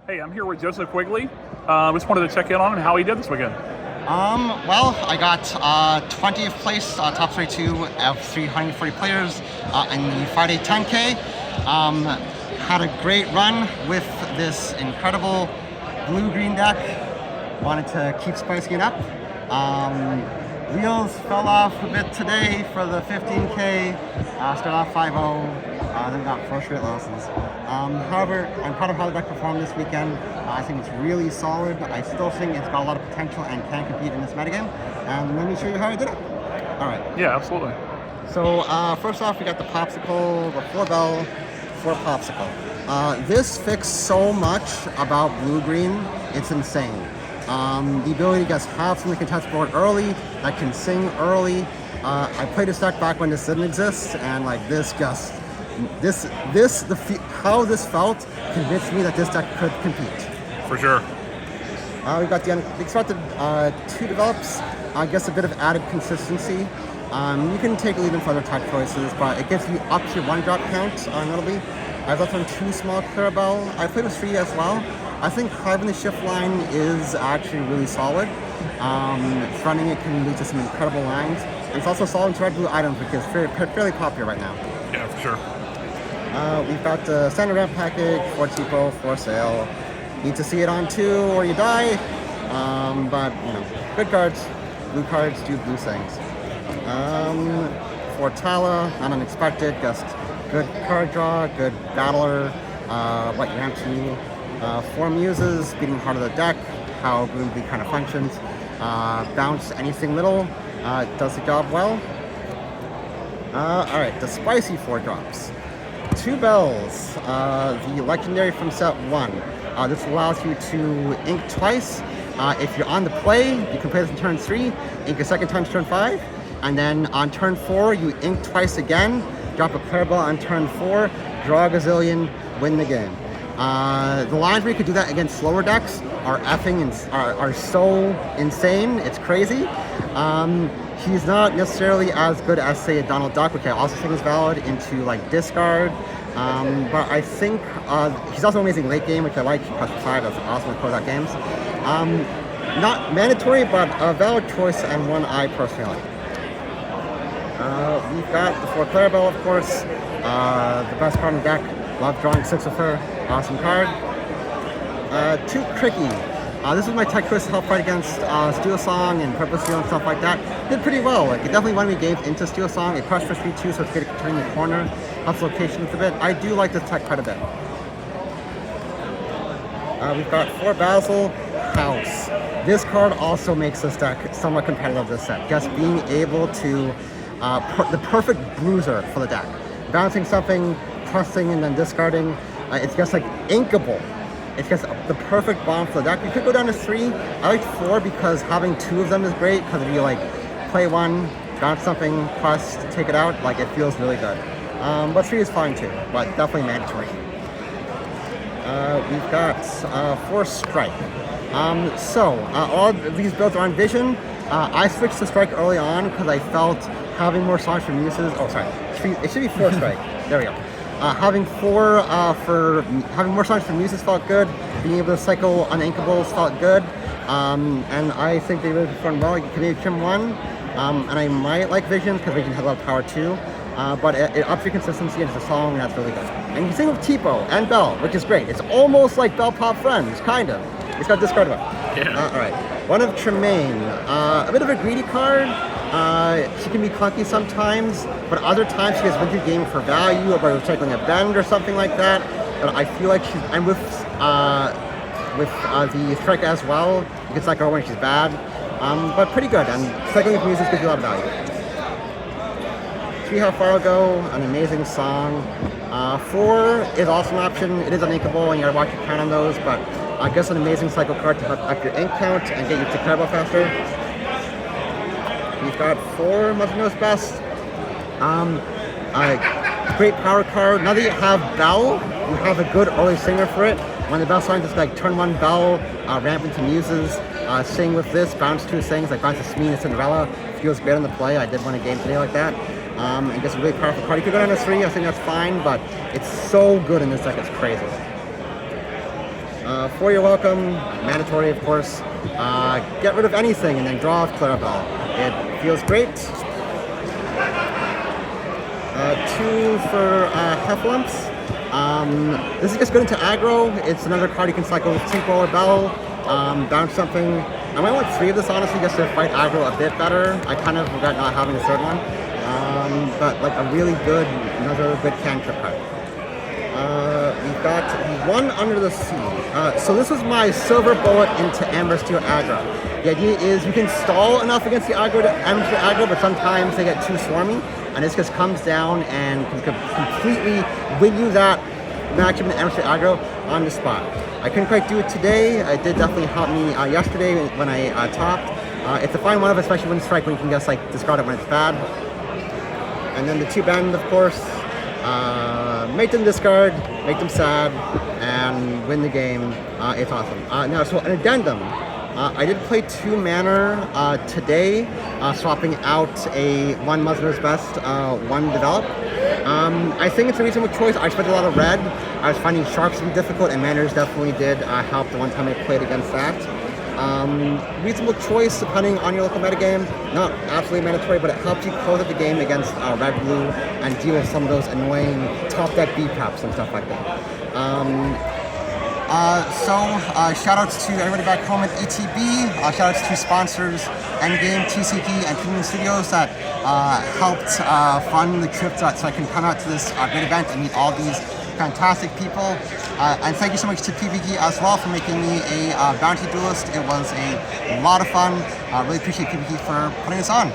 Hey, I'm here with Joseph Quigley. Just wanted to check in on how he did this weekend. Well, I got 20th place, top 32 of 340 players in the Friday 10K. Had a great run with this incredible blue-green deck. Wanted to keep spicing it up. Wheels fell off a bit today for the 15K. Started off 5-0. Then got 4 straight losses. However, I'm proud of how the deck performed this weekend. I think it's really solid. I still think it's got a lot of potential and can compete in this metagame. And let me show you how I did it. All right. Yeah, absolutely. So first off, we got the popsicle, the 4-bell, 4 popsicle. This fixed so much about blue-green, it's insane. The ability to just have something that can touch board early, that can sing early. I played this deck back when this didn't exist, and like how this felt convinced me that this deck could compete. For sure. We've got the expected 2 develops. I guess a bit of added consistency. You can take even further type choices, but it gives you up to 1 drop count notably. I've left on 2 small Clarabelle. I played with 3 as well. I think carving the shift line is actually really solid. Fronting it can lead to some incredible lines. And it's also solid into red blue items, which is fairly popular right now. Yeah, for sure. We've got the standard ramp package, 4 cheapo, 4 sale. Need to see it on 2 or you die. But you know, good cards. Blue cards do blue things. For Tala, not unexpected, just good card draw, good battler, what you ramp to. 4 muses, beating heart of the deck, how blue and blue kind of functions. Bounce anything little, does the job well. Alright, the spicy 4 drops. 2 bells, the legendary from set 1. This allows you to ink twice. If you're on the play, you can play this in turn 3, ink a second time turn 5, and then on turn 4, you ink twice again, drop a Clarabelle on turn 4, draw a gazillion, win the game. The lines where you could do that against slower decks are are so insane, it's crazy. He's not necessarily as good as, say, a Donald Duck, which I also think is valid, into like discard. But I think he's also amazing late game, which I like. He costs 5, that's awesome with closeout games. Not mandatory, but a valid choice and one I personally like. We've got the 4 Clarabelle, of course, the best card in the deck. Love drawing 6 of her, awesome card. 2 Tricky. This was my tech choice to help fight against Steel Song and Purple Steel and stuff like that. Did pretty well. Like, it definitely won me games into Steel Song. It crushed for 3-2, so it's good at turning the corner. Helps locations a bit. I do like this tech quite a bit. We've got 4 Basil, House. This card also makes this deck somewhat competitive this set. Just being able to the perfect bruiser for the deck. Bouncing something, pressing, and then discarding. It's just like inkable. It's just the perfect bomb for the deck. You could go down to 3. I like 4 because having 2 of them is great, because if you like play 1, bounce something, press, take it out, like it feels really good. But 3 is fine too, but definitely mandatory. We've got 4 Strike. All of these builds are on Vision. I switched to Strike early on because I felt having more songs for muses. Oh, sorry. It should be 4 Strike. There we go. Having more songs for muses felt good. Being able to cycle unankables felt good. And I think they really performed well. You can maybe trim 1. And I might like Vision because Vision has a lot of power too. But it ups your consistency into the song, and that's really good. And you can sing with Tipo and Bell, which is great. It's almost like Bell Pop Friends, kind of. It's got discard one. Yeah. All right. One of Tremaine. A bit of a greedy card. She can be clunky sometimes, but other times she gets win through game for value or by recycling a bend or something like that. But I feel like I'm with the Strike as well. You can cycle her when she's bad, but pretty good. And cycling with music gives you a lot of value. 3 How Far Go, an amazing song. 4 is also an option. It is uninkable and you gotta watch your count on those, but I guess an amazing cycle card to help up your ink count and get you to Clarabelle faster. We've got 4 Mother Knows Best. Great power card. Now that you have Bell, you have a good early singer for it. When the Bell signs, it's like turn 1 Bell, ramp into muses, sing with this, bounce 2 things, like bounce to Smee and Cinderella. Feels great on the play. I did win a game today like that. And just a really powerful card. You could go down to 3, I think that's fine, but it's so good in this deck, it's crazy. For your welcome, mandatory of course. Get rid of anything and then draw off Clarabelle. It feels great. 2 for Heffalumps. This is just good into aggro. It's another card you can cycle with Tinkle or Bell. Bounce something. I might want 3 of this honestly just to fight aggro a bit better. I kind of regret not having a 3rd one. But like a really good, another good cantrip card. We've got One Under the Sea. So this was my Silver Bullet into Amber Steel aggro. The idea is you can stall enough against the aggro to Amber Steel aggro, but sometimes they get too swarmy, and this just comes down and can completely win you that matchup in Amber Steel aggro on the spot. I couldn't quite do it today. It did definitely help me yesterday when I topped. It's a fine one, especially when strike when you can just like discard it when it's bad. And then the 2 bend, of course. Make them discard, make them sad, and win the game. It's awesome. Now, so an addendum. I did play 2 mana today, swapping out a 1 Muzzler's Best, 1 Develop. I think it's a reasonable choice. I spent a lot of red. I was finding sharps to be difficult, and Manners definitely did help the one time I played against that. Reasonable choice depending on your local metagame. Not absolutely mandatory, but it helps you close out the game against red-blue and deal with some of those annoying top deck B-paps and stuff like that. Shoutouts to everybody back home at ETB. Shoutouts to sponsors Endgame, TCG, and Premium Studios that helped fund the trip so I can come out to this great event and meet all these fantastic people. And thank you so much to PPG as well for making me a bounty duelist. It was a lot of fun. Really appreciate PPG for putting this on.